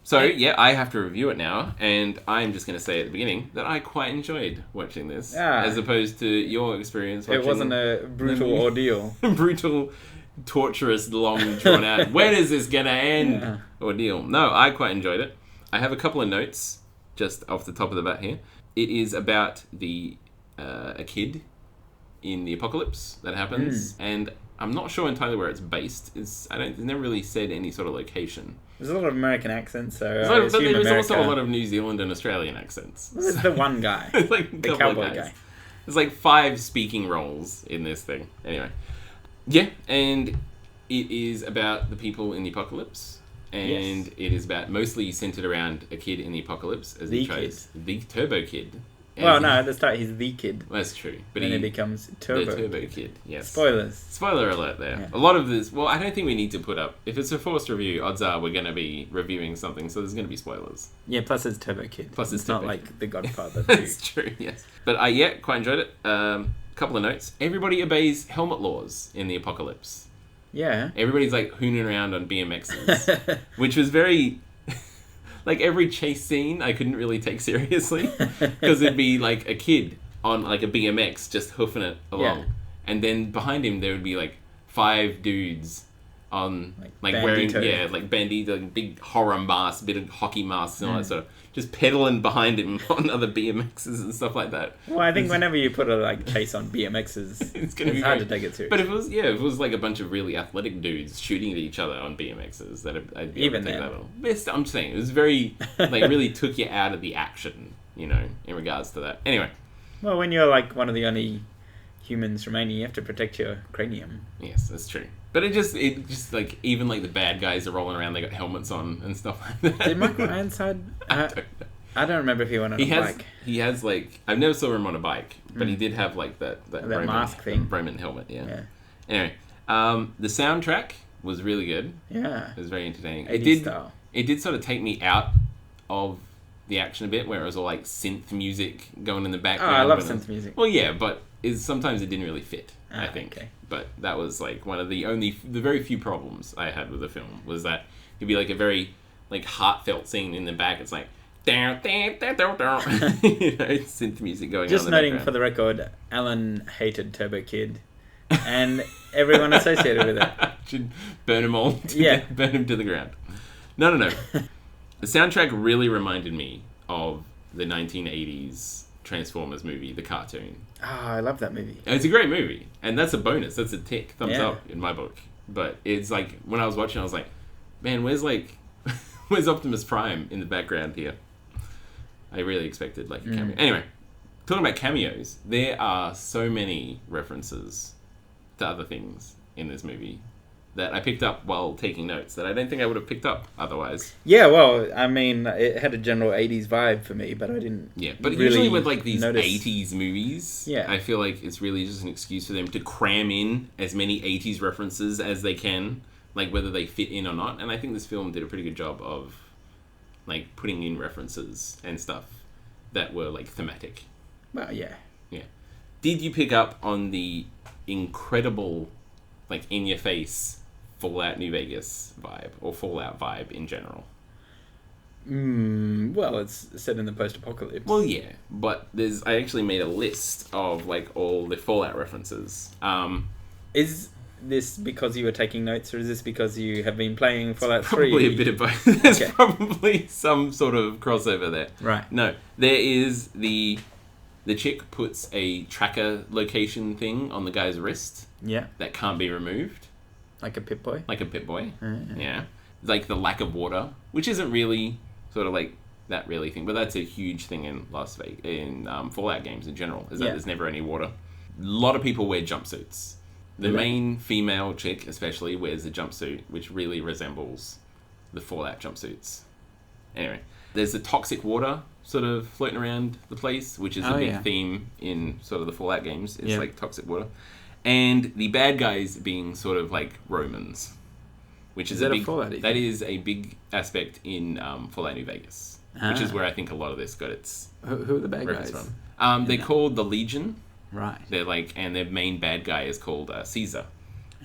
So I have to review it now, and I'm just going to say at the beginning that I quite enjoyed watching this, as opposed to your experience watching. It wasn't a brutal ordeal. Brutal, torturous, long drawn out. When is this going to end? Ordeal. No, I quite enjoyed it. I have a couple of notes just off the top of the bat here. It is about a kid in the apocalypse that happens, and I'm not sure entirely where it's based. It's never really said any sort of location. There's a lot of American accents, so but there's also a lot of New Zealand and Australian accents. There's the one guy, the cowboy guy. There's 5 speaking roles in this thing. Anyway, and it is about the people in the apocalypse, and it is about mostly centered around a kid in the apocalypse as he tries the Turbo Kid. Well, no, at the start he's the kid. That's true. But then he becomes Turbo. The Turbo Kid, yes. Spoilers. Spoiler alert there. Yeah. A lot of this... Well, I don't think we need to put up... If it's a forced review, odds are we're going to be reviewing something, so there's going to be spoilers. Yeah, plus it's Turbo Kid. It's not like The Godfather 2. That's true, yes. But quite enjoyed it. Couple of notes. Everybody obeys helmet laws in the apocalypse. Yeah. Everybody's hooning around on BMXs, which was very... every chase scene I couldn't really take seriously because it'd be a kid on a BMX just hoofing it along, and then behind him there would be 5 dudes on wearing bandito, big horror masks, bit of hockey masks and all that sort of just pedaling behind him on other BMXs and stuff like that. Well, I think whenever you put a chase on BMXs, it's hard to take it seriously. But if it was a bunch of really athletic dudes shooting at each other on BMXs, I'd be able to take that on. Best, I'm just saying, it was very really took you out of the action, in regards to that. Anyway. Well, when you're one of the only humans remaining, you have to protect your cranium. Yes, that's true. But it just even the bad guys are rolling around, they got helmets on and stuff like that. Did Michael Ironside? I don't remember if he went on a bike. He has I've never saw him on a bike, but he did have that Roman, mask thing. Roman helmet. Yeah. Anyway, the soundtrack was really good. Yeah. It was very entertaining. It did sort of take me out of the action a bit, where it was all synth music going in the background. Oh, I love synth music. Well, yeah, but sometimes it didn't really fit. I think. Okay. But that was one of the very few problems I had with the film was that it'd be a very heartfelt scene in the back. It's synth music going on. Just noting for the record, Allan hated Turbo Kid, and everyone associated with it. Should burn them all. Burn them to the ground. No. The soundtrack really reminded me of the 1980s Transformers movie, the cartoon. Oh, I love that movie. It's a great movie, and that's a bonus. That's a tick, thumbs up in my book. But it's when I was watching, I was like, man, where's Optimus Prime in the background here? I really expected a cameo. Anyway, talking about cameos, there are so many references to other things in this movie that I picked up while taking notes that I don't think I would have picked up otherwise. Yeah, well, I mean, it had a general 80s vibe for me, but I didn't. Yeah, but really usually with these 80s movies, I feel it's really just an excuse for them to cram in as many 80s references as they can, whether they fit in or not. And I think this film did a pretty good job of putting in references and stuff that were thematic. Well, yeah. Yeah. Did you pick up on the incredible, like, in-your-face Fallout New Vegas vibe, or Fallout vibe in general? Well, it's set in the post-apocalypse. Well, yeah, but I actually made a list of, like, all the Fallout references. Is this because you were taking notes, or is this because you have been playing Fallout 3? Probably a bit of both. There's probably some sort of crossover there. Right. No, there is the chick puts a tracker location thing on the guy's wrist. Yeah. That can't be removed. Like a Pip-Boy? Like a Pip-Boy. Yeah. Like the lack of water, which isn't really sort of like that really thing, but that's a huge thing in Las Vegas, in Fallout games in general, is that there's never any water. A lot of people wear jumpsuits. The main female chick, especially, wears a jumpsuit, which really resembles the Fallout jumpsuits. Anyway, there's the toxic water sort of floating around the place, which is a big theme in sort of the Fallout games. It's like toxic water. And the bad guys being sort of like Romans, which is a big... That is a big aspect in Fallout New Vegas, which is where I think a lot of this got its... Who are the bad guys? From. They're called the Legion. Right. They're like, and their main bad guy is called Caesar,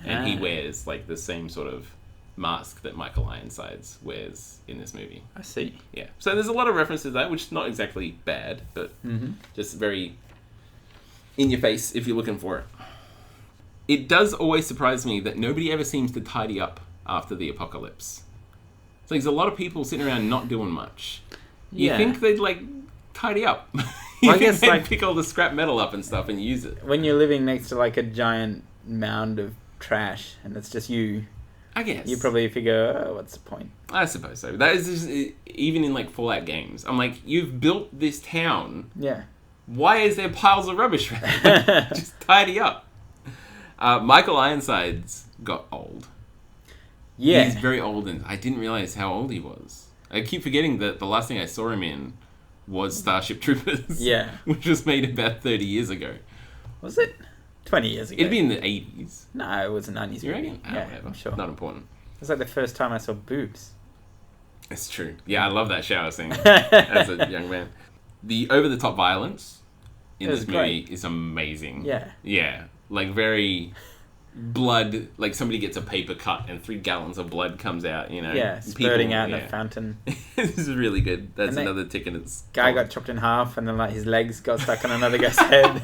and he wears like the same sort of mask that Michael Ironsides wears in this movie. I see. Yeah. So there's a lot of references to that, which is not exactly bad, but just very in your face if you're looking for it. It does always surprise me that nobody ever seems to tidy up after the apocalypse. So there's a lot of people sitting around not doing much. You think they'd like tidy up? Well, I guess like pick all the scrap metal up and stuff and use it. When you're living next to like a giant mound of trash and it's just you, I guess you probably figure, oh, what's the point? I suppose so. That is just, even in like Fallout games. I'm like, you've built this town. Yeah. Why is there piles of rubbish around? Just tidy up. Michael Ironsides got old. Yeah. He's very old, and I didn't realize how old he was. I keep forgetting that the last thing I saw him in was Starship Troopers. Yeah. Which was made about 30 years ago. Was it? 20 years ago. It'd be in the 80s. No, it was the 90s. You reckon? Yeah, whatever. I'm sure. Not important. It was like the first time I saw boobs. It's true. Yeah, I love that shower scene as a young man. The over-the-top violence in this movie is amazing. Yeah. Yeah. Like very... blood, like somebody gets a paper cut and 3 gallons of blood comes out, you know. Yeah, spurting out in a fountain. This is really good. That's another tick in its... Guy got chopped in half and then like his legs got stuck on another guy's head.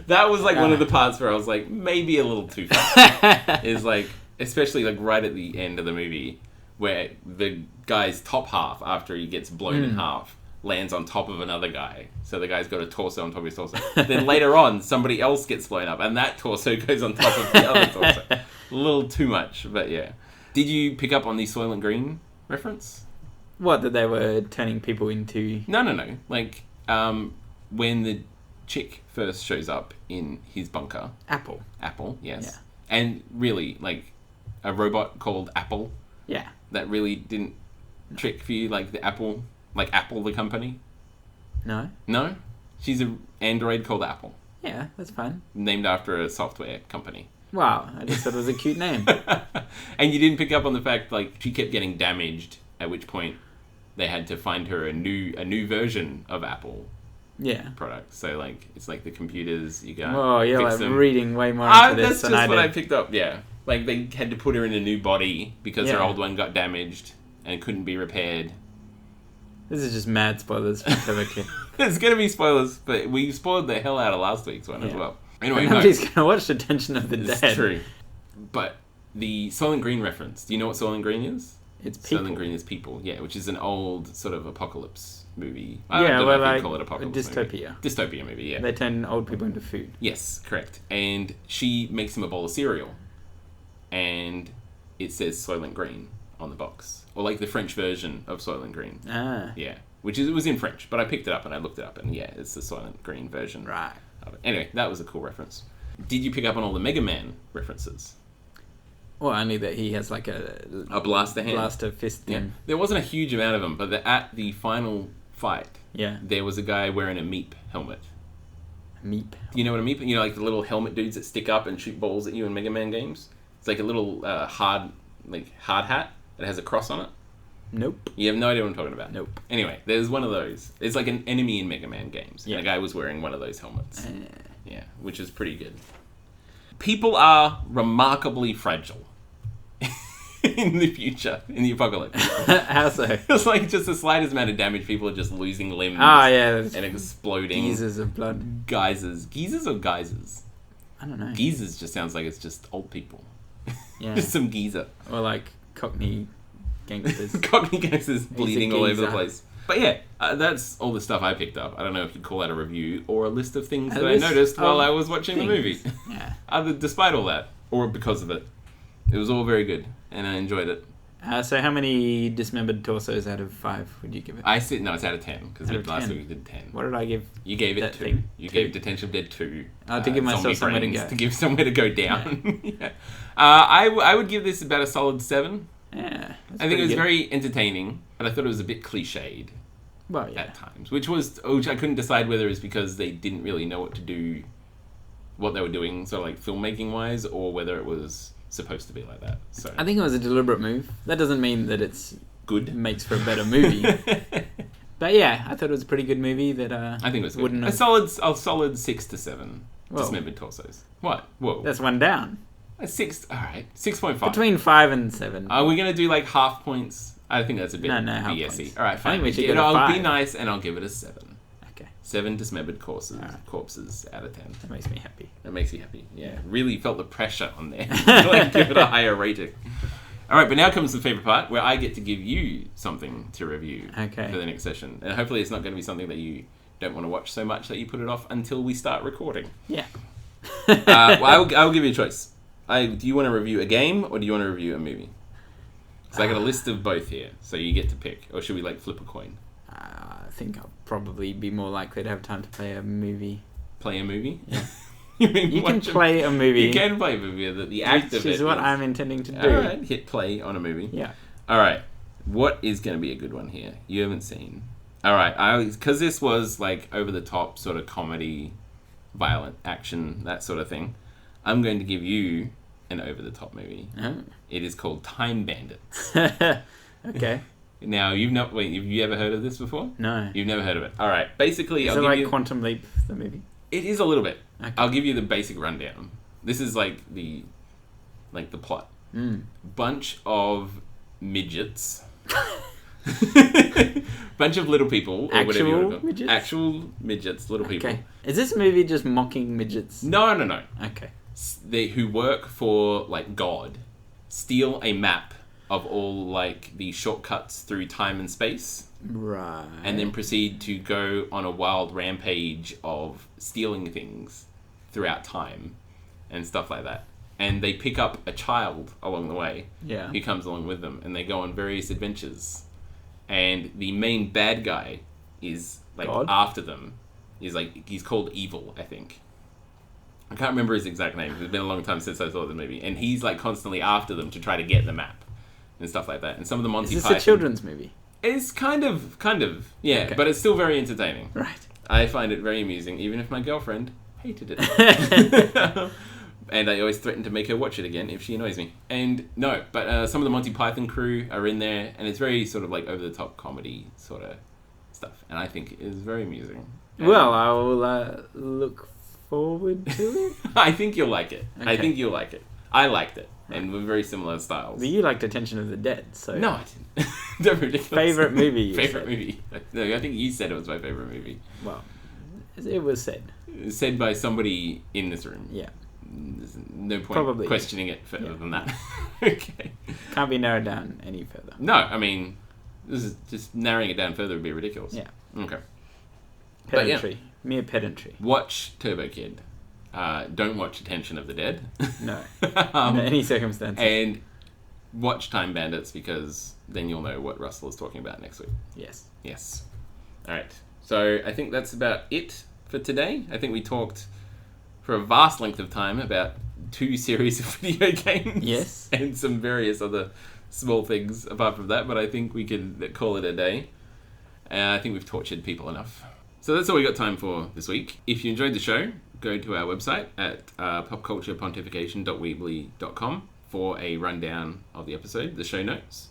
That was like one of the parts where I was like, maybe a little too far. Is like, especially like right at the end of the movie, where the guy's top half, after he gets blown in half, lands on top of another guy. So the guy's got a torso on top of his torso. Then later on, somebody else gets blown up, and that torso goes on top of the other torso. A little too much, but yeah. Did you pick up on the Soylent Green reference? What, that they were turning people into... No. Like, when the chick first shows up in his bunker... Apple, yes. Yeah. And really, like, a robot called Apple. Yeah. That really didn't trick for you, like the Apple... Like Apple, the company? No. No? She's an android called Apple. Yeah, that's fine. Named after a software company. Wow, I just thought it was a cute name. And you didn't pick up on the fact, like, she kept getting damaged, at which point they had to find her a new version of Apple products. So, like, it's like the computers, you go... Oh, you're like them. Reading way more into this than I did. That's just what I picked up, yeah. Like, they had to put her in a new body because her old one got damaged and couldn't be repaired. This is just mad spoilers for Popculture. There's going to be spoilers, but we spoiled the hell out of last week's one as well. Anyway, nobody's going to watch Detention of the Dead. It's true. But the Soylent Green reference, do you know what Soylent Green is? It's people. Soylent Green is people, yeah, which is an old sort of apocalypse movie. Like call it apocalypse dystopia. Movie. Dystopia movie, yeah. They turn old people into food. Yes, correct. And she makes him a bowl of cereal. And it says Soylent Green on the box. Or like the French version of Soylent Green. Ah. Yeah. It was in French, but I picked it up and I looked it up and yeah, it's the Soylent Green version. Right. Of it. Anyway, that was a cool reference. Did you pick up on all the Mega Man references? Well, only that he has like a blaster hand. Blaster fist thing. Yeah. There wasn't a huge amount of them, but at the final fight, there was a guy wearing a Meep helmet. Meep? You know what a Meep? You know, like the little helmet dudes that stick up and shoot balls at you in Mega Man games? It's like a little hard hat. It has a cross on it. Nope. You have no idea what I'm talking about? Nope. Anyway, there's one of those. It's like an enemy in Mega Man games. Yeah. And a guy was wearing one of those helmets. Yeah, which is pretty good. People are remarkably fragile in the future, in the apocalypse. How so? It's like just the slightest amount of damage, people are just losing limbs. Ah, yeah. And exploding. Geysers of blood. Geysers. Geysers or geysers? I don't know. Geezers just sounds like it's just old people. Yeah. Just some geezer. Or like Cockney gangsters. Cockney gangsters bleeding all over the geezer. place. But yeah, that's all the stuff I picked up. I don't know if you'd call that a review or a list of things A that I list noticed while of I was watching the movie. Yeah. Despite all that, or because of it. It was all very good, and I enjoyed it. So how many dismembered torsos out of 5 would you give it? No, it's out of 10, because last week we did 10. What did I give? You gave it that 2. thing? You 2. gave Detention of Dead 2. To give myself Zombie somewhere to Brains, go. To give somewhere to go down. Yeah. I would give this about a solid 7. Yeah. I think it was very entertaining, but I thought it was a bit cliched at times, which I couldn't decide whether it was because they didn't really know what to do, what they were doing, sort of like filmmaking wise, or whether it was supposed to be like that. So I think it was a deliberate move. That doesn't mean that it's good. Makes for a better movie. But yeah, I thought it was a pretty good movie that I think it was good. Wouldn't A solid 6 to 7 dismembered torsos. What? Whoa. That's one down. A 6. All right. 6.5. Between 5 and 7. Are we gonna do like half points? I think that's a bit half BSy. points. All right, fine. I think we should go to I'll 5. be nice and I'll give it a 7. Okay. 7 dismembered corpses out of 10. That makes me happy. That makes you happy. Yeah. Really felt the pressure on there. Like, give it a higher rating. All right, but now comes the favorite part where I get to give you something to review for the next session. And hopefully it's not going to be something that you don't want to watch so much that you put it off until we start recording. Yeah. Well, I'll give you a choice. Do you want to review a game or do you want to review a movie? Because I got a list of both here, so you get to pick. Or should we like flip a coin? I think I'll probably be more likely to have time to play a movie. Play a movie? Yeah. You can play a movie. You can play a movie. The act of it is what I'm intending to do. Alright, hit play on a movie. Yeah. Alright, what is going to be a good one here? You haven't seen. Alright, because this was like over the top sort of comedy, violent action, that sort of thing, I'm going to give you an over the top movie. Oh. It is called Time Bandits. Okay. Now, have you ever heard of this before? No. You've never heard of it. Alright, basically Is it like Quantum Leap, the movie? It is a little bit. Okay. I'll give you the basic rundown. This is like the plot. Bunch of midgets. Bunch of little people. Or whatever you want to call them. Midgets? Actual midgets, little people. Okay. Is this movie just mocking midgets? No. Okay. They who work for like God steal a map of all like the shortcuts through time and space. Right. And then proceed to go on a wild rampage of stealing things throughout time and stuff like that. And they pick up a child along the way who comes along with them, and they go on various adventures. And the main bad guy is like God? after them. He's called Evil, I think. I can't remember his exact name. It's been a long time since I saw the movie. And he's like constantly after them to try to get the map and stuff like that. And some of the Monty Python... Is this a children's movie? It's kind of, yeah, Okay. but it's still very entertaining. Right. I find it very amusing, even if my girlfriend hated it. And I always threaten to make her watch it again if she annoys me. And some of the Monty Python crew are in there, and it's very sort of like over-the-top comedy sort of stuff. And I think it is very amusing. Well, I will look forward to it. I think you'll like it. Okay. I think you'll like it. I liked it. And we're very similar styles. But you liked Attention of the Dead, so... No, I didn't. They're ridiculous. Favourite movie, Favourite movie. No, I think you said it was my favourite movie. Well, it was said. Said by somebody in this room. Yeah. There's no point questioning it further than that. Okay. Can't be narrowed down any further. No, I mean, this is just narrowing it down further would be ridiculous. Yeah. Okay. Pedantry. Mere pedantry. Watch Turbo Kid. Don't watch Attention of the Dead. No. Under any circumstances. And watch Time Bandits, because then you'll know what Russell is talking about next week. Yes. Alright. So I think that's about it for today. I think we talked for a vast length of time about 2 series of video games. Yes. And some various other small things apart from that, but I think we can call it a day. I think we've tortured people enough. So that's all we got time for this week. If you enjoyed the show, go to our website at popculturepontification.weebly.com for a rundown of the episode, the show notes.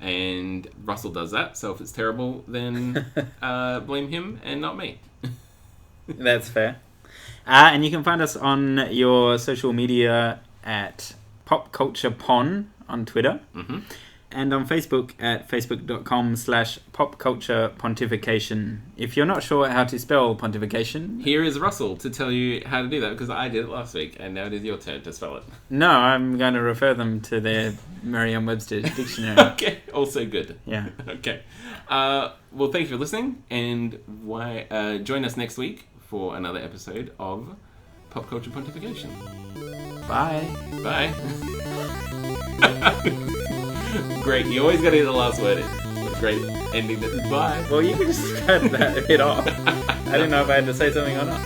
And Russell does that, so if it's terrible, then blame him and not me. That's fair. And you can find us on your social media at Popculture Pon on Twitter. Mm-hmm. And on Facebook at facebook.com/Popculture Pontification. If you're not sure how to spell pontification... Here is Russell to tell you how to do that, because I did it last week, and now it is your turn to spell it. No, I'm going to refer them to their Merriam-Webster dictionary. Okay, also good. Yeah. Okay. Well, thanks for listening, and join us next week for another episode of Popculture Pontification. Bye. Bye. Great, you always got to get the last word in. Great ending. Bye. Well, you can just cut that bit off. I didn't know if I had to say something or not.